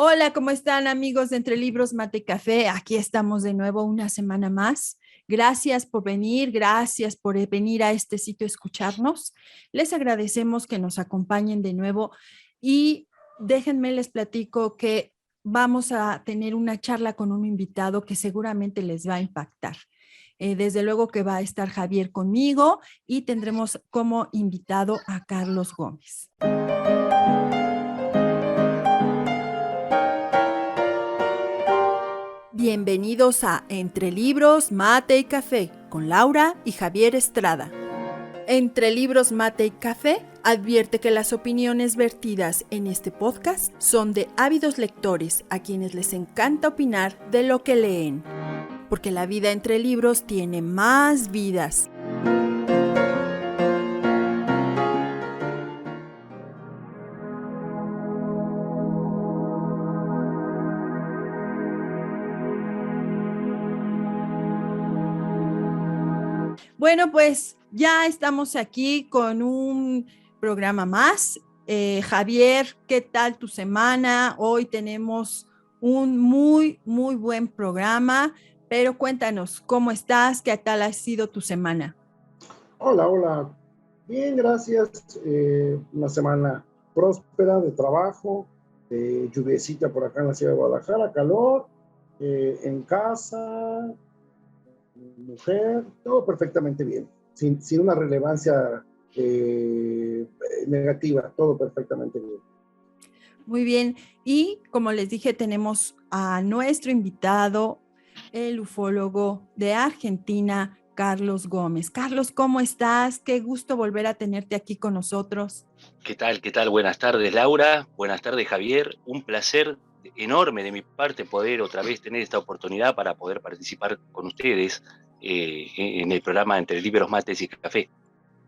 Hola, ¿cómo están amigos de Entre Libros, Mate y Café? Aquí estamos de nuevo una semana más. Gracias por venir, gracias por venir a este sitio a escucharnos. Les agradecemos que nos acompañen de nuevo y déjenme les platico que vamos a tener una charla con un invitado que seguramente les va a impactar. Desde luego que va a estar Javier conmigo y tendremos como invitado a Carlos Gómez. Bienvenidos a Entre Libros, Mate y Café con Laura y Javier Estrada. Entre Libros, Mate y Café advierte que las opiniones vertidas en este podcast son de ávidos lectores a quienes les encanta opinar de lo que leen, porque la vida entre libros tiene más vidas. Bueno, pues ya estamos aquí con un programa más. Javier, ¿qué tal tu semana? Hoy tenemos un muy buen programa, pero cuéntanos, ¿cómo estás? ¿Qué tal ha sido tu semana? Hola, hola. Bien, gracias. Una semana próspera de trabajo, lluviecita por acá en la ciudad de Guadalajara, calor, en casa, mujer, todo perfectamente bien, sin una relevancia negativa, todo perfectamente bien. Muy bien. Y como les dije, tenemos a nuestro invitado, el ufólogo de Argentina, Carlos Gómez. Carlos, ¿cómo estás? Qué gusto volver a tenerte aquí con nosotros. ¿Qué tal? ¿Qué tal? Buenas tardes, Laura. Buenas tardes, Javier. Un placer enorme de mi parte poder otra vez tener esta oportunidad para poder participar con ustedes en el programa Entre Libros, Mates y Café.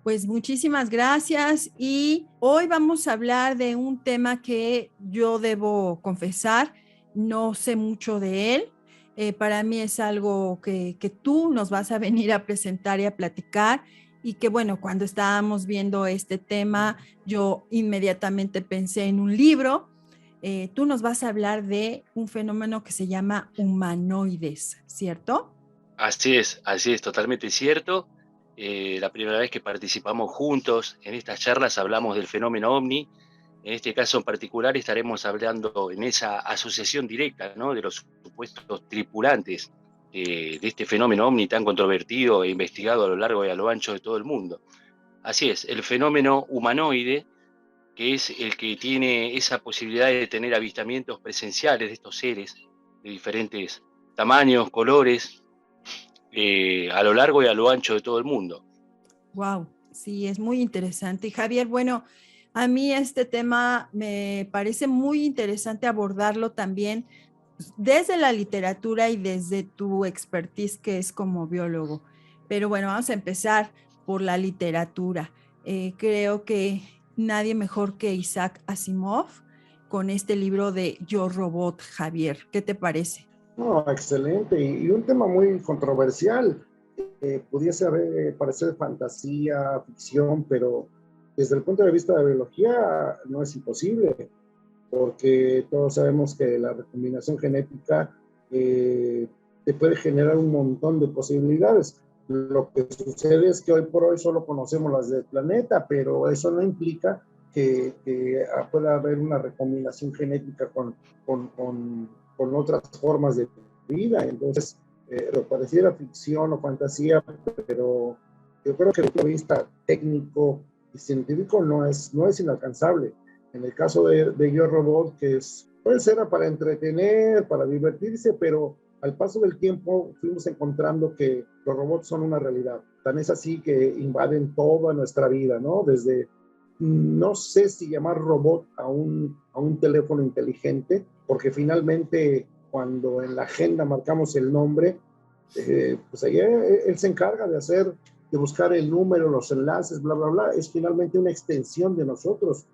Pues muchísimas gracias y hoy vamos a hablar de un tema que yo debo confesar, no sé mucho de él. Para mí es algo que tú nos vas a venir a presentar y a platicar y que bueno, cuando estábamos viendo este tema, yo inmediatamente pensé en un libro. Tú nos vas a hablar de un fenómeno que se llama humanoides, ¿cierto? Así es, totalmente cierto. La primera vez que participamos juntos en estas charlas hablamos del fenómeno OVNI. En este caso en particular estaremos hablando en esa asociación directa, ¿no?, de los supuestos tripulantes de este fenómeno OVNI tan controvertido e investigado a lo largo y a lo ancho de todo el mundo. Así es, el fenómeno humanoide, que es el que tiene esa posibilidad de tener avistamientos presenciales de estos seres de diferentes tamaños, colores, a lo largo y a lo ancho de todo el mundo. Wow, sí, es muy interesante. Y Javier, bueno, a mí este tema me parece muy interesante abordarlo también pues, desde la literatura y desde tu expertise que es como biólogo. Pero bueno, vamos a empezar por la literatura. Creo que nadie mejor que Isaac Asimov con este libro de Yo Robot, Javier. ¿Qué te parece? No, excelente. Y un tema muy controversial. Pudiese parecer fantasía, ficción, pero desde el punto de vista de la biología no es imposible, porque todos sabemos que la recombinación genética eh, te puede generar un montón de posibilidades. Lo que sucede es que hoy por hoy solo conocemos las del planeta, pero eso no implica que pueda haber una recombinación genética con otras formas de vida. Entonces, lo pareciera ficción o fantasía, pero yo creo que desde el punto de vista técnico y científico no es inalcanzable. En el caso de Yo Robot, puede ser para entretener, para divertirse, pero al paso del tiempo fuimos encontrando que los robots son una realidad. Tan es así que invaden toda nuestra vida, ¿no? Desde, no sé si llamar robot a un teléfono inteligente, porque finalmente cuando en la agenda marcamos el nombre, pues ahí él se encarga de buscar el número, los enlaces, bla, bla, bla. Es finalmente una extensión de nosotros.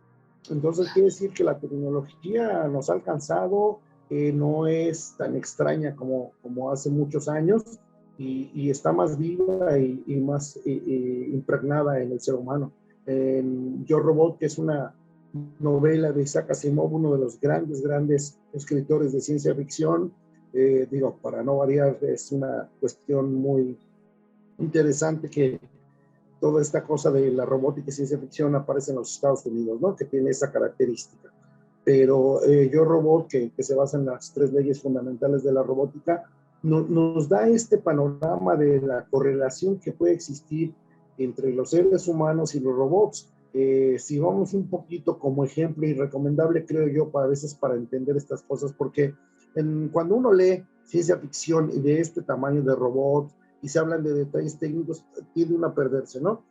Entonces quiere decir que la tecnología nos ha alcanzado, no es tan extraña como hace muchos años y está más viva y más impregnada en el ser humano. Yo Robot, que es novela de Isaac Asimov, uno de los grandes escritores de ciencia ficción. Digo, para no variar, es una cuestión muy interesante que toda esta cosa de la robótica y ciencia ficción aparece en los Estados Unidos, ¿no? Que tiene esa característica. Pero Yo Robot, que se basa en las 3 leyes fundamentales de la robótica, nos da este panorama de la correlación que puede existir entre los seres humanos y los robots. Si vamos un poquito como ejemplo y recomendable, creo yo, a veces para entender estas cosas, porque cuando uno lee ciencia ficción y de este tamaño de robots y se hablan de detalles técnicos, tiende uno a perderse, ¿no?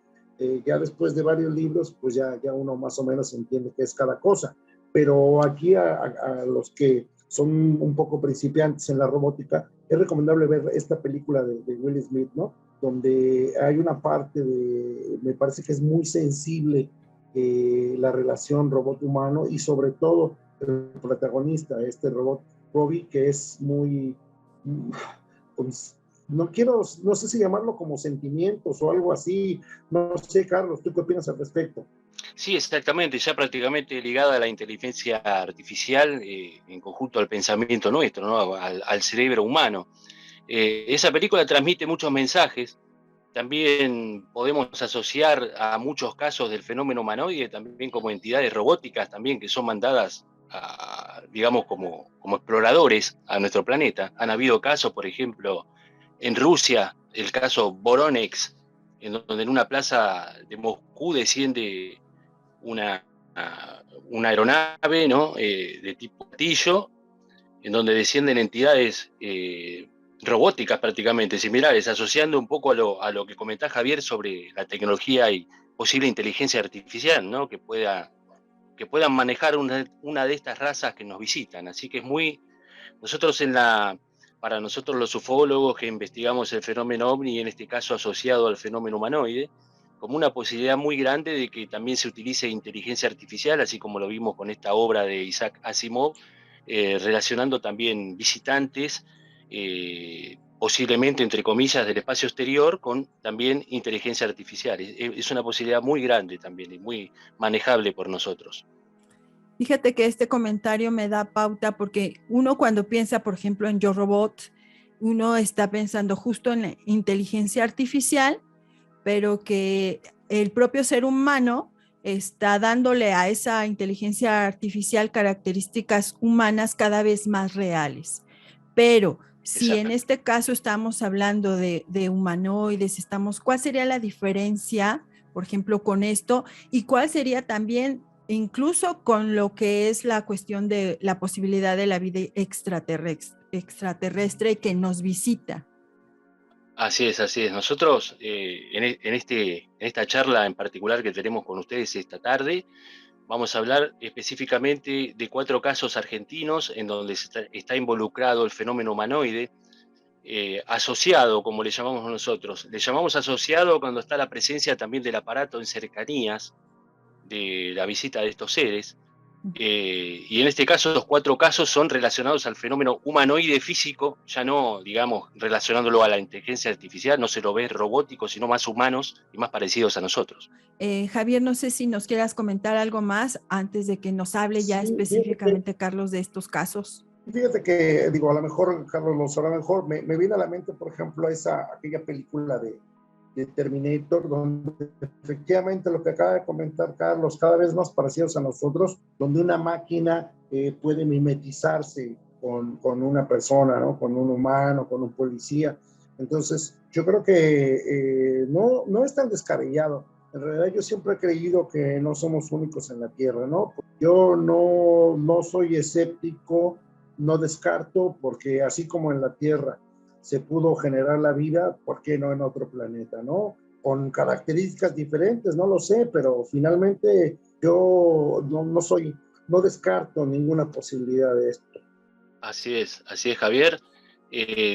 Ya después de varios libros, pues ya uno más o menos entiende qué es cada cosa. Pero aquí a los que son un poco principiantes en la robótica, es recomendable ver esta película de Will Smith, ¿no? Donde hay una parte me parece que es muy sensible la relación robot-humano y sobre todo el protagonista, este robot Robbie, que es muy, pues, no sé si llamarlo como sentimientos o algo así. No sé, Carlos, ¿tú qué opinas al respecto? Sí, exactamente, ya prácticamente ligada a la inteligencia artificial en conjunto al pensamiento nuestro, ¿no? Al cerebro humano. Esa película transmite muchos mensajes. También podemos asociar a muchos casos del fenómeno humanoide también como entidades robóticas también que son mandadas digamos, como exploradores a nuestro planeta. Han habido casos, por ejemplo, en Rusia, el caso Voronex, en donde en una plaza de Moscú desciende una, una aeronave, ¿no? De tipo platillo, en donde descienden entidades robóticas prácticamente similares, asociando un poco a lo que comentás, Javier, sobre la tecnología y posible inteligencia artificial, ¿no? Que puedan manejar una de estas razas que nos visitan. Así que es muy, nosotros para nosotros los ufólogos que investigamos el fenómeno ovni, en este caso asociado al fenómeno humanoide, como una posibilidad muy grande de que también se utilice inteligencia artificial, así como lo vimos con esta obra de Isaac Asimov, relacionando también visitantes, posiblemente entre comillas del espacio exterior, con también inteligencia artificial. Es una posibilidad muy grande también y muy manejable por nosotros. Fíjate que este comentario me da pauta porque uno cuando piensa, por ejemplo, en Yo Robot, uno está pensando justo en la inteligencia artificial, pero que el propio ser humano está dándole a esa inteligencia artificial características humanas cada vez más reales. Pero si en Exacto. este caso estamos hablando de humanoides, ¿cuál sería la diferencia, por ejemplo, con esto? ¿Y cuál sería también incluso con lo que es la cuestión de la posibilidad de la vida extraterrestre que nos visita? Así es, así es. Nosotros, en esta charla en particular que tenemos con ustedes esta tarde, vamos a hablar específicamente de 4 casos argentinos en donde está involucrado el fenómeno humanoide, asociado, como le llamamos nosotros. Le llamamos asociado cuando está la presencia también del aparato en cercanías de la visita de estos seres. Y en este caso, los 4 casos son relacionados al fenómeno humanoide físico, ya no, digamos, relacionándolo a la inteligencia artificial, no se lo ve robótico, sino más humanos y más parecidos a nosotros. Javier, no sé si nos quieras comentar algo más antes de que nos hable ya Sí, fíjate, específicamente Carlos de estos casos. fíjate que, digo, a lo mejor, Carlos, lo sabrá mejor, me viene a la mente, por ejemplo, aquella película de Terminator, donde efectivamente lo que acaba de comentar Carlos, cada vez más parecidos a nosotros, donde una máquina puede mimetizarse con una persona, ¿no? Con un humano, con un policía. Entonces, yo creo que no es tan descabellado. En realidad yo siempre he creído que no somos únicos en la Tierra, ¿no? Yo no soy escéptico, no descarto, porque así como en la Tierra se pudo generar la vida, ¿por qué no en otro planeta, no? Con características diferentes, no lo sé, pero finalmente yo no descarto ninguna posibilidad de esto. Así es, Javier.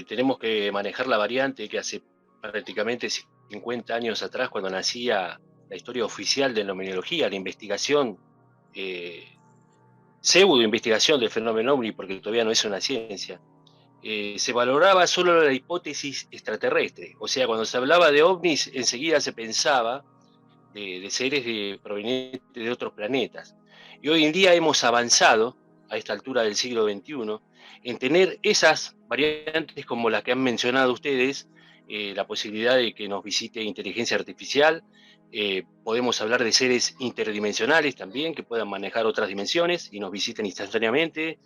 Tenemos que manejar la variante que hace prácticamente 50 años atrás, cuando nacía la historia oficial de la numerología, la investigación, pseudo investigación del fenómeno ovni, porque todavía no es una ciencia. Se valoraba solo la hipótesis extraterrestre. O sea, cuando se hablaba de ovnis, enseguida se pensaba de seres provenientes de otros planetas. Y hoy en día hemos avanzado, a esta altura del siglo XXI, en tener esas variantes como las que han mencionado ustedes, la posibilidad de que nos visite inteligencia artificial, podemos hablar de seres interdimensionales también, que puedan manejar otras dimensiones y nos visiten instantáneamente,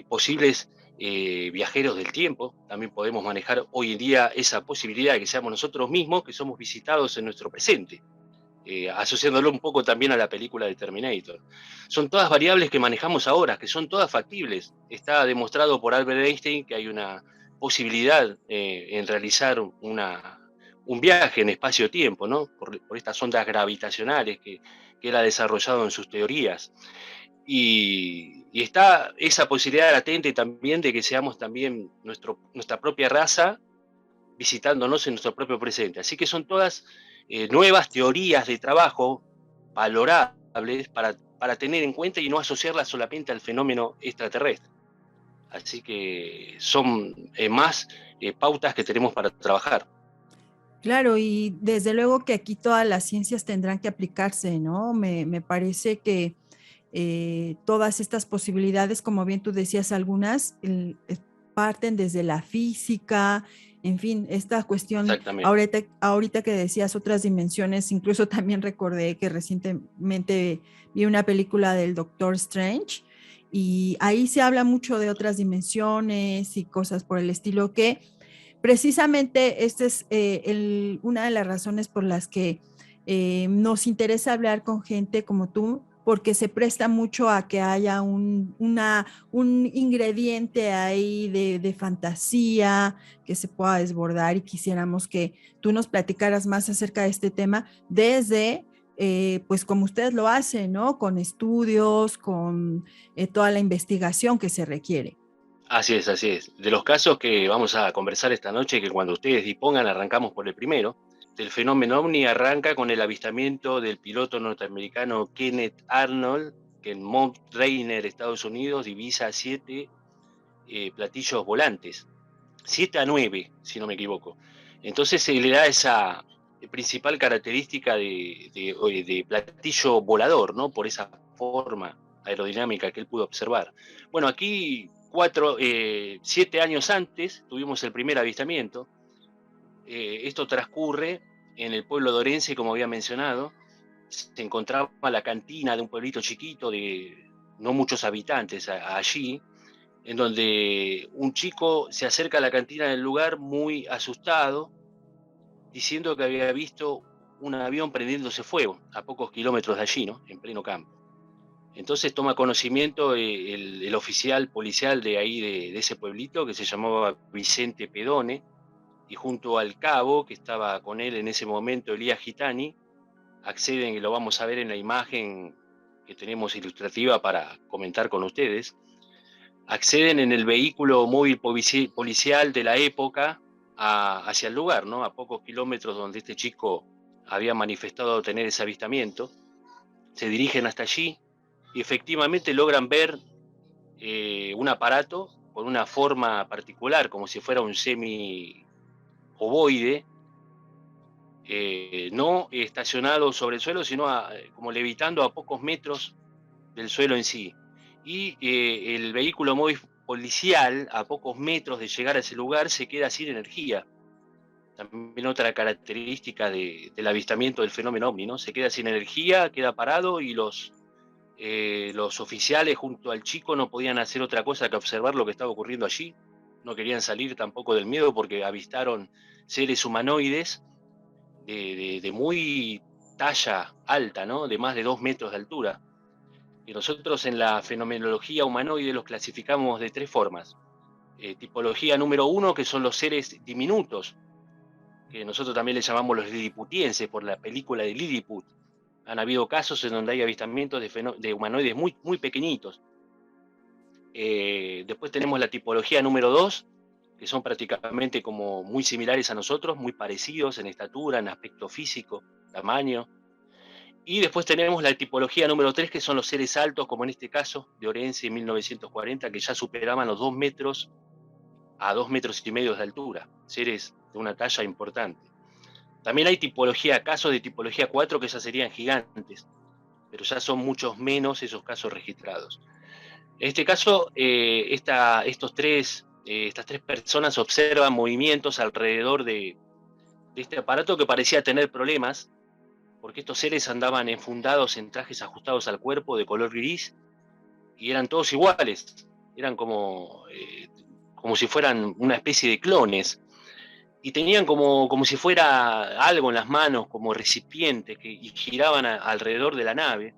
posibles viajeros del tiempo, también podemos manejar hoy en día esa posibilidad de que seamos nosotros mismos que somos visitados en nuestro presente, asociándolo un poco también a la película de Terminator. Son todas variables que manejamos ahora, que son todas factibles. Está demostrado por Albert Einstein que hay una posibilidad en realizar un viaje en espacio-tiempo, ¿no? Por estas ondas gravitacionales que él ha desarrollado en sus teorías. Y está esa posibilidad latente también de que seamos también nuestra propia raza visitándonos en nuestro propio presente. Así que son todas nuevas teorías de trabajo valorables para tener en cuenta y no asociarlas solamente al fenómeno extraterrestre. Así que son más pautas que tenemos para trabajar. Claro, y desde luego que aquí todas las ciencias tendrán que aplicarse, ¿no? Me parece que todas estas posibilidades, como bien tú decías, algunas parten desde la física, en fin, esta cuestión, Exactamente. ahorita que decías otras dimensiones, incluso también recordé que recientemente vi una película del Doctor Strange y ahí se habla mucho de otras dimensiones y cosas por el estilo que precisamente esta es una de las razones por las que nos interesa hablar con gente como tú, porque se presta mucho a que haya un ingrediente ahí de fantasía que se pueda desbordar y quisiéramos que tú nos platicaras más acerca de este tema desde, pues como ustedes lo hacen, ¿no? Con estudios, con toda la investigación que se requiere. Así es, así es. De los casos que vamos a conversar esta noche, que cuando ustedes dispongan arrancamos por el primero. El fenómeno OVNI arranca con el avistamiento del piloto norteamericano Kenneth Arnold, que en Mount Rainier, Estados Unidos, divisa 7 platillos volantes, 7 a 9, si no me equivoco. Entonces se le da esa principal característica de platillo volador, ¿no? Por esa forma aerodinámica que él pudo observar. Bueno, aquí 7 años antes tuvimos el primer avistamiento. Esto transcurre en el pueblo de Orense, como había mencionado. Se encontraba la cantina de un pueblito chiquito de no muchos habitantes allí, en donde un chico se acerca a la cantina del lugar muy asustado, diciendo que había visto un avión prendiéndose fuego a pocos kilómetros de allí, ¿no? En pleno campo. Entonces toma conocimiento el oficial policial de ahí, de ese pueblito, que se llamaba Vicente Pedone, y junto al cabo, que estaba con él en ese momento, Elías Gitani, acceden, y lo vamos a ver en la imagen que tenemos ilustrativa para comentar con ustedes, acceden en el vehículo móvil policial de la época hacia el lugar, ¿no? A pocos kilómetros donde este chico había manifestado tener ese avistamiento. Se dirigen hasta allí y efectivamente logran ver un aparato con una forma particular, como si fuera un semi-ovoide, no estacionado sobre el suelo, sino como levitando a pocos metros del suelo en sí. Y el vehículo móvil policial, a pocos metros de llegar a ese lugar, se queda sin energía. También otra característica del avistamiento del fenómeno OVNI, ¿no? Se queda sin energía, queda parado y los oficiales junto al chico no podían hacer otra cosa que observar lo que estaba ocurriendo allí. No querían salir tampoco del miedo porque avistaron seres humanoides de muy talla alta, ¿no? De más de 2 metros de altura. Y nosotros en la fenomenología humanoide los clasificamos de 3 formas. Tipología número 1, que son los seres diminutos, que nosotros también les llamamos los liliputienses por la película de Lilliput. Han habido casos en donde hay avistamientos de humanoides muy, muy pequeñitos. Después tenemos la tipología número 2, que son prácticamente como muy similares a nosotros, muy parecidos en estatura, en aspecto físico, tamaño. Y después tenemos la tipología número 3, que son los seres altos, como en este caso de Orense en 1940, que ya superaban los 2 metros a 2 metros y medio de altura, seres de una talla importante. También hay casos de tipología 4 que ya serían gigantes, pero ya son muchos menos esos casos registrados. En este caso, estas tres personas observan movimientos alrededor de este aparato que parecía tener problemas, porque estos seres andaban enfundados en trajes ajustados al cuerpo de color gris y eran todos iguales, eran como si fueran una especie de clones, y tenían como si fuera algo en las manos, como recipientes, y giraban alrededor de la nave.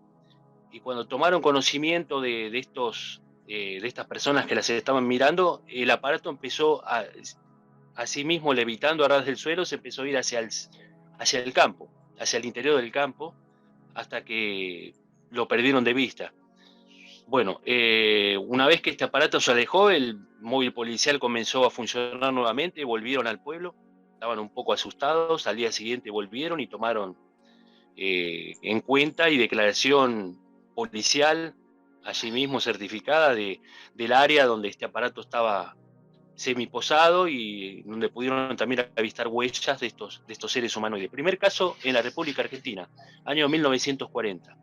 Y cuando tomaron conocimiento de estas personas que las estaban mirando, el aparato empezó a sí mismo, levitando a ras del suelo, se empezó a ir hacia el campo, hacia el interior del campo, hasta que lo perdieron de vista. Bueno, una vez que este aparato se alejó, el móvil policial comenzó a funcionar nuevamente, volvieron al pueblo, estaban un poco asustados, al día siguiente volvieron y tomaron en cuenta y declaración policial, allí mismo certificada, del área donde este aparato estaba semiposado y donde pudieron también avistar huellas de estos seres humanoides. Primer caso en la República Argentina, año 1940.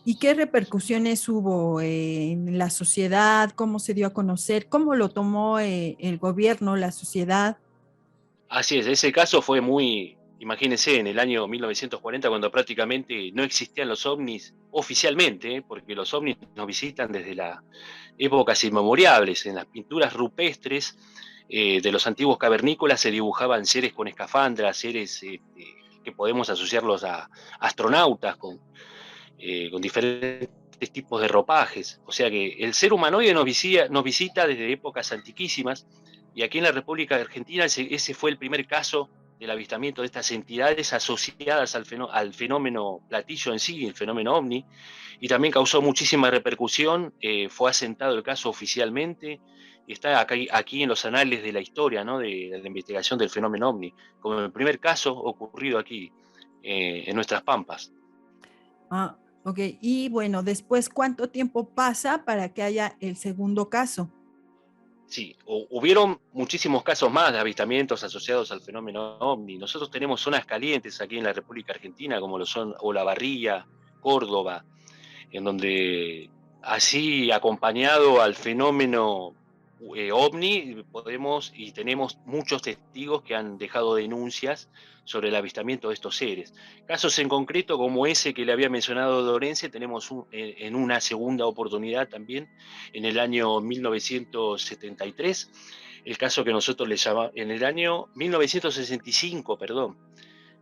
¿Y qué repercusiones hubo en la sociedad? ¿Cómo se dio a conocer? ¿Cómo lo tomó el gobierno, la sociedad? Así es, ese caso fue muy, imagínense, en el año 1940, cuando prácticamente no existían los ovnis oficialmente, porque los ovnis nos visitan desde las épocas inmemoriales. En las pinturas rupestres de los antiguos cavernícolas se dibujaban seres con escafandras, seres que podemos asociarlos a astronautas con diferentes tipos de ropajes. O sea que el ser humanoide nos visita desde épocas antiquísimas, y aquí en la República Argentina ese fue el primer caso del avistamiento de estas entidades asociadas al fenómeno platillo en sí, el fenómeno ovni, y también causó muchísima repercusión. Fue asentado el caso oficialmente y está aquí en los anales de la historia, ¿no?, de la investigación del fenómeno ovni, como el primer caso ocurrido aquí en nuestras Pampas. Ah, ok. Y bueno, después, ¿cuánto tiempo pasa para que haya el segundo caso? Sí, hubieron muchísimos casos más de avistamientos asociados al fenómeno ovni. Nosotros tenemos zonas calientes aquí en la República Argentina, como lo son Olavarría, Córdoba, en donde así acompañado al fenómeno ovni podemos y tenemos muchos testigos que han dejado denuncias sobre el avistamiento de estos seres. Casos en concreto como ese que le había mencionado Lorenzo, tenemos en una segunda oportunidad también en el año 1973, el caso que nosotros le llamamos en el año 1965, perdón,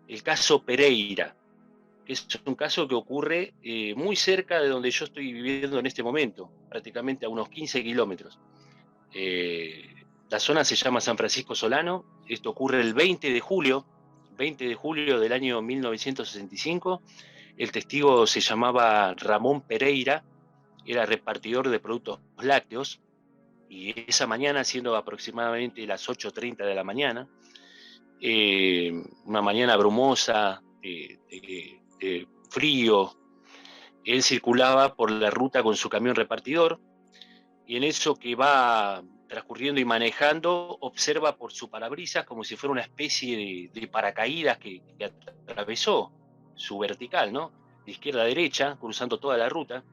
el caso Pereira, que es un caso que ocurre muy cerca de donde yo estoy viviendo en este momento, prácticamente a unos 15 kilómetros. La zona se llama San Francisco Solano. Esto ocurre el 20 de julio del año 1965. El testigo se llamaba Ramón Pereira, era repartidor de productos lácteos, y esa mañana, siendo aproximadamente las 8:30 de la mañana, una mañana brumosa, frío, él circulaba por la ruta con su camión repartidor, y en eso que va transcurriendo y manejando, observa por su parabrisas como si fuera una especie de paracaídas que atravesó su vertical, ¿no?, de izquierda a derecha, cruzando toda la ruta.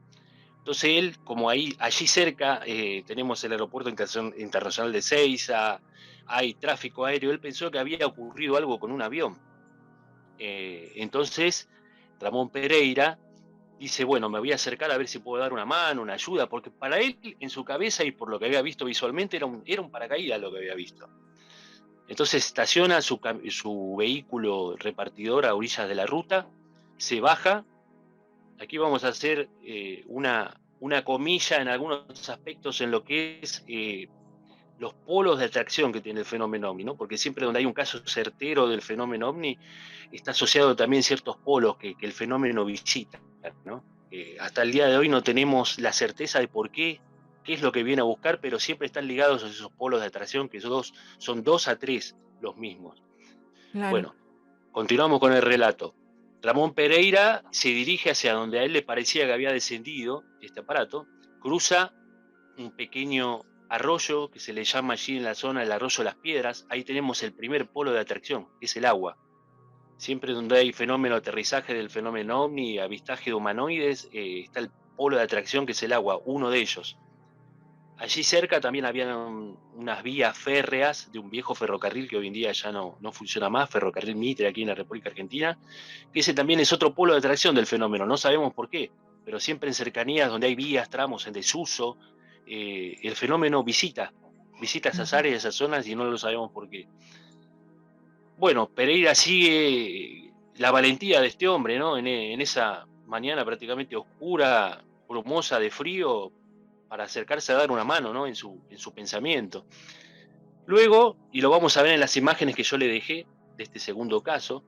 Entonces él, como allí cerca tenemos el aeropuerto internacional de Ezeiza, hay tráfico aéreo, él pensó que había ocurrido algo con un avión. Entonces Ramón Pereira dice, bueno, me voy a acercar a ver si puedo dar una mano, una ayuda, porque para él, en su cabeza y por lo que había visto visualmente, era un paracaídas lo que había visto. Entonces estaciona su vehículo repartidor a orillas de la ruta, se baja. Aquí vamos a hacer una comilla en algunos aspectos en lo que es los polos de atracción que tiene el fenómeno ovni, ¿no? Porque siempre donde hay un caso certero del fenómeno ovni, está asociado también ciertos polos que el fenómeno visita, ¿no? Hasta el día de hoy no tenemos la certeza de qué es lo que viene a buscar, pero siempre están ligados a esos polos de atracción, que son 2 a 3 los mismos. Claro. Bueno, continuamos con el relato. Ramón Pereira se dirige hacia donde a él le parecía que había descendido este aparato, cruza un pequeño arroyo que se le llama allí en la zona el arroyo de las Piedras. Ahí tenemos el primer polo de atracción, que es el agua. Siempre donde hay fenómeno de aterrizaje del fenómeno ovni, avistaje de humanoides, está el polo de atracción que es el agua, uno de ellos. Allí cerca también había unas vías férreas de un viejo ferrocarril que hoy en día ya no funciona más, Ferrocarril Mitre aquí en la República Argentina, que ese también es otro polo de atracción del fenómeno, no sabemos por qué, pero siempre en cercanías donde hay vías, tramos en desuso, el fenómeno visita esas áreas, esas zonas y no lo sabemos por qué. Bueno, Pereira sigue la valentía de este hombre, ¿no? En esa mañana prácticamente oscura, brumosa de frío, para acercarse a dar una mano, ¿no? En su pensamiento. Luego, y lo vamos a ver en las imágenes que yo le dejé de este segundo caso,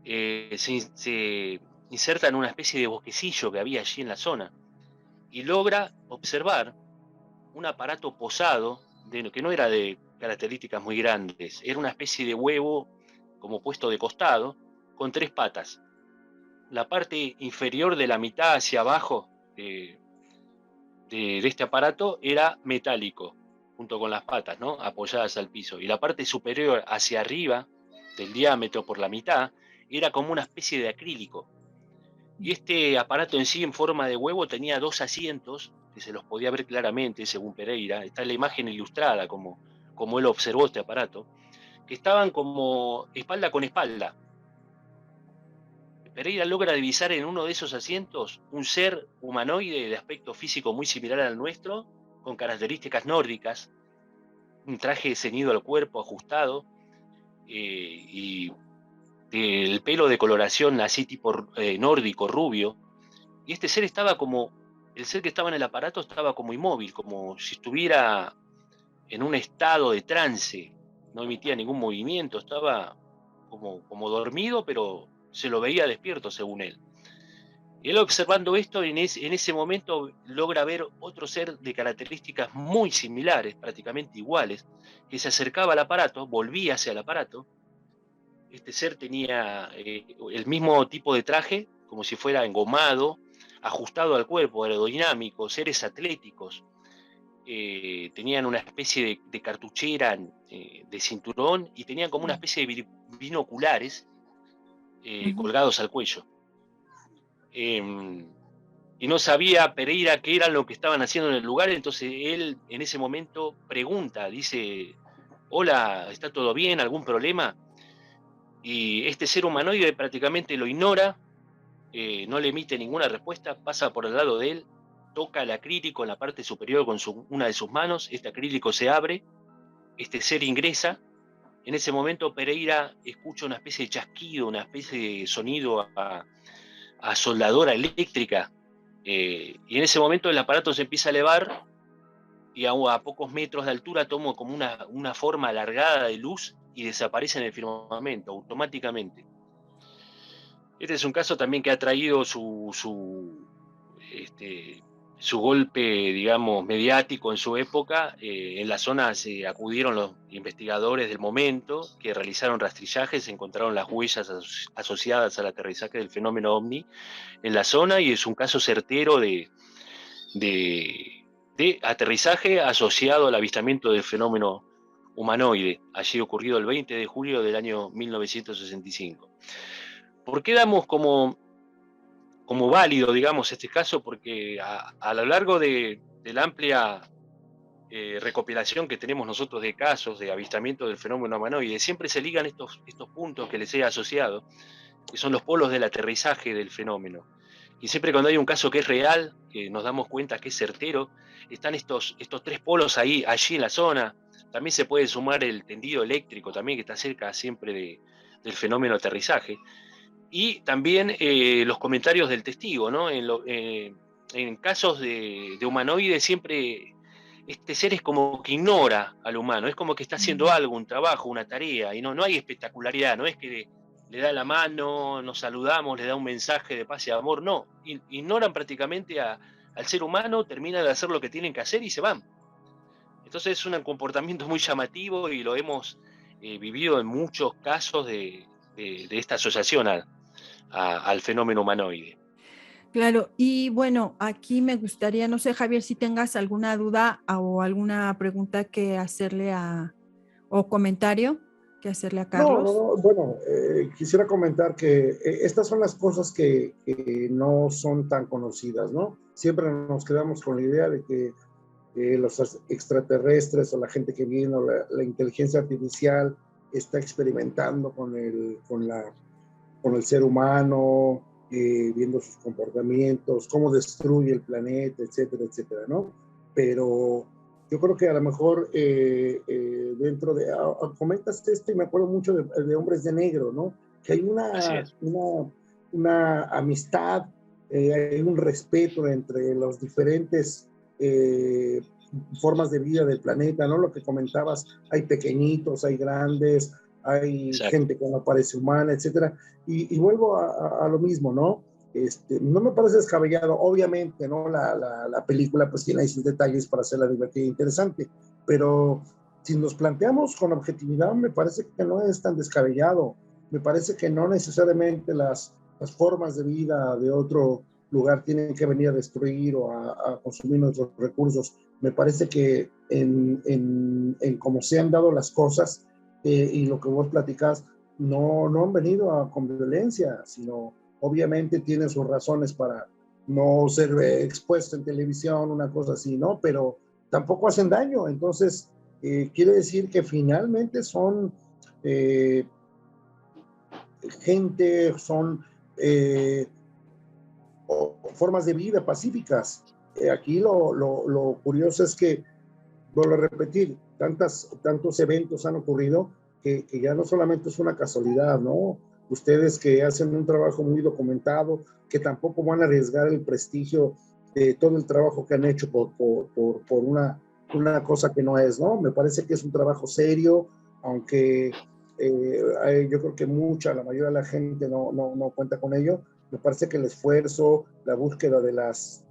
se inserta en una especie de bosquecillo que había allí en la zona y logra observar un aparato posado, que no era de características muy grandes, era una especie de huevo como puesto de costado, con 3 patas. La parte inferior de la mitad hacia abajo de este aparato era metálico, junto con las patas, ¿no? Apoyadas al piso. Y la parte superior hacia arriba, del diámetro por la mitad, era como una especie de acrílico. Y este aparato en sí, en forma de huevo, tenía 2 asientos, que se los podía ver claramente, según Pereira. Está la imagen ilustrada, como él observó este aparato, que estaban como espalda con espalda. Pereira logra divisar en uno de esos asientos un ser humanoide de aspecto físico muy similar al nuestro, con características nórdicas, un traje ceñido al cuerpo, ajustado, y el pelo de coloración así tipo nórdico, rubio. Y este ser el ser que estaba en el aparato estaba como inmóvil, como si estuviera en un estado de trance, no emitía ningún movimiento, estaba como dormido, pero se lo veía despierto según él. Él observando esto, en ese momento logra ver otro ser de características muy similares, prácticamente iguales, que se acercaba al aparato, volvía hacia el aparato. Este ser tenía el mismo tipo de traje, como si fuera engomado, ajustado al cuerpo, aerodinámico, seres atléticos. Tenían una especie de cartuchera de cinturón y tenían como una especie de binoculares colgados al cuello. Y no sabía Pereira qué era lo que estaban haciendo en el lugar, entonces él en ese momento pregunta, dice, hola, ¿está todo bien? ¿Algún problema? Y este ser humanoide prácticamente lo ignora, no le emite ninguna respuesta, pasa por el lado de él, toca el acrílico en la parte superior con una de sus manos, este acrílico se abre, este ser ingresa. En ese momento Pereira escucha una especie de chasquido, una especie de sonido a soldadora eléctrica, y en ese momento el aparato se empieza a elevar y a pocos metros de altura toma como una forma alargada de luz y desaparece en el firmamento automáticamente. Este es un caso también que ha traído su golpe, digamos, mediático en su época. En la zona se acudieron los investigadores del momento que realizaron rastrillajes, encontraron las huellas asociadas al aterrizaje del fenómeno OVNI en la zona y es un caso certero de aterrizaje asociado al avistamiento del fenómeno humanoide, allí ocurrido el 20 de julio del año 1965. ¿Por qué damos como válido, digamos, este caso? Porque a lo largo de la amplia recopilación que tenemos nosotros de casos de avistamiento del fenómeno humanoide, siempre se ligan estos puntos que les he asociado, que son los polos del aterrizaje del fenómeno. Y siempre cuando hay un caso que es real, que nos damos cuenta que es certero, están estos 3 polos allí en la zona. También se puede sumar el tendido eléctrico, también que está cerca siempre del fenómeno aterrizaje. Y también los comentarios del testigo, ¿no? En casos de humanoides siempre este ser es como que ignora al humano, es como que está haciendo algo, un trabajo, una tarea, y no hay espectacularidad, no es que le da la mano, nos saludamos, le da un mensaje de paz y amor, no, ignoran prácticamente al ser humano, terminan de hacer lo que tienen que hacer y se van. Entonces es un comportamiento muy llamativo y lo hemos vivido en muchos casos de esta asociación al fenómeno humanoide. Claro, y bueno, aquí me gustaría, no sé, Javier, si tengas alguna duda o alguna pregunta que hacerle o comentario. que hacerle a No, Carlos. bueno, quisiera comentar que estas son las cosas que no son tan conocidas, ¿no? Siempre nos quedamos con la idea de que los extraterrestres o la gente que viene o la inteligencia artificial está experimentando con el ser humano, viendo sus comportamientos, cómo destruye el planeta, etcétera, etcétera, ¿no? Pero yo creo que a lo mejor dentro de, comentas esto y me acuerdo mucho de Hombres de Negro, ¿no? Que hay Así es. una amistad, hay un respeto entre los diferentes formas de vida del planeta, ¿no? Lo que comentabas, hay pequeñitos, hay grandes, hay Exacto. gente que no parece humana, etcétera. Y vuelvo a lo mismo, ¿no? No me parece descabellado, obviamente, ¿no? La película pues tiene ahí sus detalles para hacerla divertida e interesante, pero si nos planteamos con objetividad, me parece que no es tan descabellado, me parece que no necesariamente las formas de vida de otro lugar tienen que venir a destruir o a consumir nuestros recursos. Me parece que en cómo se han dado las cosas y lo que vos platicás, no han venido con violencia, sino obviamente tienen sus razones para no ser expuesto en televisión, una cosa así, ¿no? Pero tampoco hacen daño, entonces quiere decir que finalmente son gente, son formas de vida pacíficas. Aquí lo curioso es que, vuelvo a repetir, tantos eventos han ocurrido que ya no solamente es una casualidad, ¿no? Ustedes que hacen un trabajo muy documentado, que tampoco van a arriesgar el prestigio de todo el trabajo que han hecho por una cosa que no es, ¿no? Me parece que es un trabajo serio, aunque yo creo que la mayoría de la gente no cuenta con ello. Me parece que el esfuerzo, la búsqueda de las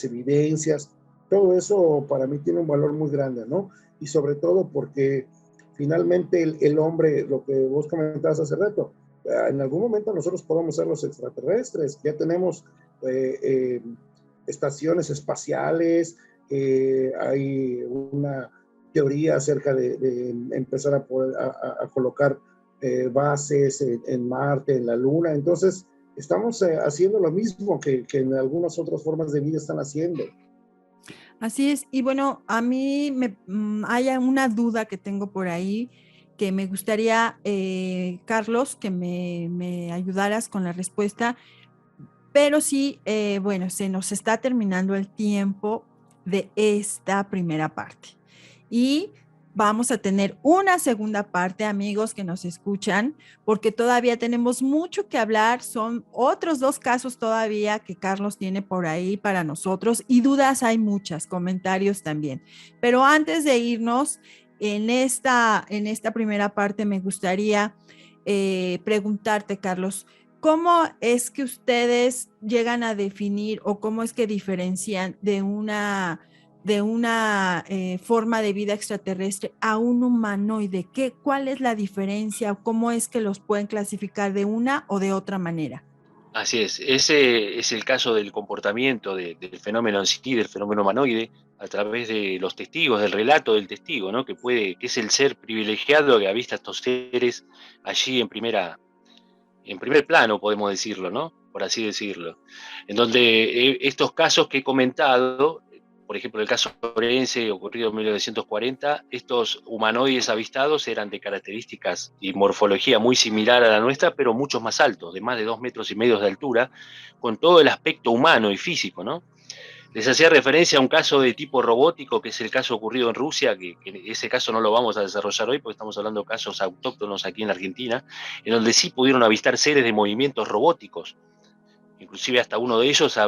evidencias, todo eso para mí tiene un valor muy grande, ¿no? Y sobre todo porque finalmente el hombre, lo que vos comentabas hace rato, en algún momento nosotros podemos ser los extraterrestres, ya tenemos estaciones espaciales, hay una teoría acerca de empezar a colocar bases en Marte, en la Luna, entonces estamos haciendo lo mismo que en algunas otras formas de vida están haciendo. Así es. Y bueno, a mí hay una duda que tengo por ahí que me gustaría, Carlos, que me ayudaras con la respuesta. Pero sí, bueno, se nos está terminando el tiempo de esta primera parte. Y vamos a tener una segunda parte, amigos que nos escuchan, porque todavía tenemos mucho que hablar. Son otros dos casos todavía que Carlos tiene por ahí para nosotros y dudas hay muchas, comentarios también. Pero antes de irnos, en esta primera parte me gustaría preguntarte, Carlos, ¿cómo es que ustedes llegan a definir o cómo es que diferencian de una forma de vida extraterrestre a un humanoide? ¿Cuál es la diferencia? ¿Cómo es que los pueden clasificar de una o de otra manera? Así es. Ese es el caso del comportamiento del fenómeno en sí, del fenómeno humanoide, a través de los testigos, del relato del testigo, ¿no? Que es el ser privilegiado que avista a estos seres allí en primer plano, podemos decirlo, ¿no? Por así decirlo. En donde estos casos que he comentado, por ejemplo, el caso forense ocurrido en 1940, estos humanoides avistados eran de características y morfología muy similar a la nuestra, pero muchos más altos, de más de 2,5 metros de altura, con todo el aspecto humano y físico, ¿no? Les hacía referencia a un caso de tipo robótico, que es el caso ocurrido en Rusia, que ese caso no lo vamos a desarrollar hoy porque estamos hablando de casos autóctonos aquí en Argentina, en donde sí pudieron avistar seres de movimientos robóticos. Inclusive hasta uno de ellos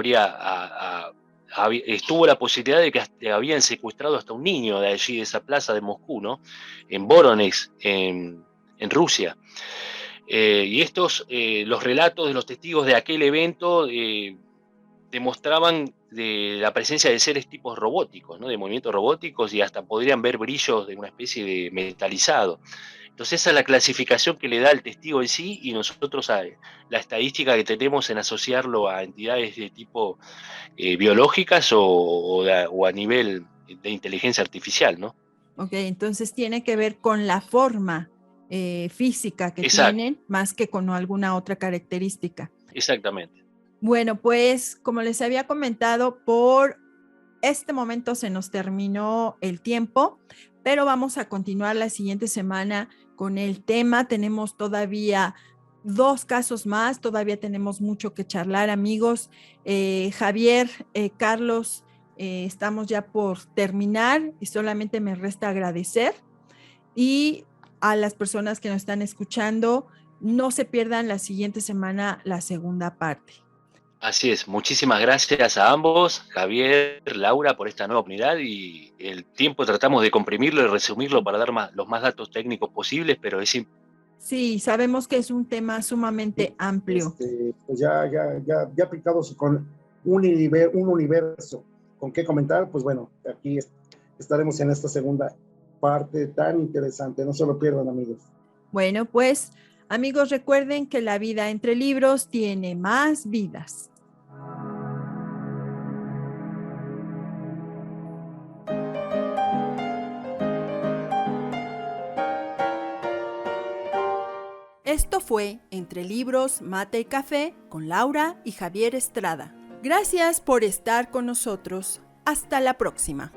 estuvo la posibilidad de que habían secuestrado hasta un niño de allí, de esa plaza de Moscú, ¿no? En Voronezh, en Rusia. Y los relatos de los testigos de aquel evento demostraban de la presencia de seres tipos robóticos, ¿no? De movimientos robóticos y hasta podrían ver brillos de una especie de metalizado. Entonces esa es la clasificación que le da el testigo en sí y nosotros la estadística que tenemos en asociarlo a entidades de tipo biológicas o a nivel de inteligencia artificial, ¿no? Ok, entonces tiene que ver con la forma física que Exacto. tienen, más que con alguna otra característica. Exactamente. Bueno, pues como les había comentado, por este momento se nos terminó el tiempo, pero vamos a continuar la siguiente semana con el tema. Tenemos todavía 2 casos más, todavía tenemos mucho que charlar, amigos. Javier, Carlos, estamos ya por terminar y solamente me resta agradecer. Y a las personas que nos están escuchando, no se pierdan la siguiente semana la segunda parte. Así es, muchísimas gracias a ambos, Javier, Laura, por esta nueva oportunidad y el tiempo tratamos de comprimirlo y resumirlo para dar los más datos técnicos posibles, pero es Sí, sabemos que es un tema sumamente amplio. Pues ya aplicados con un universo con qué comentar, pues bueno, aquí estaremos en esta segunda parte tan interesante. No se lo pierdan, amigos. Bueno, pues, amigos, recuerden que la vida entre libros tiene más vidas. Esto fue Entre Libros, Mate y Café con Laura y Javier Estrada. Gracias por estar con nosotros. Hasta la próxima.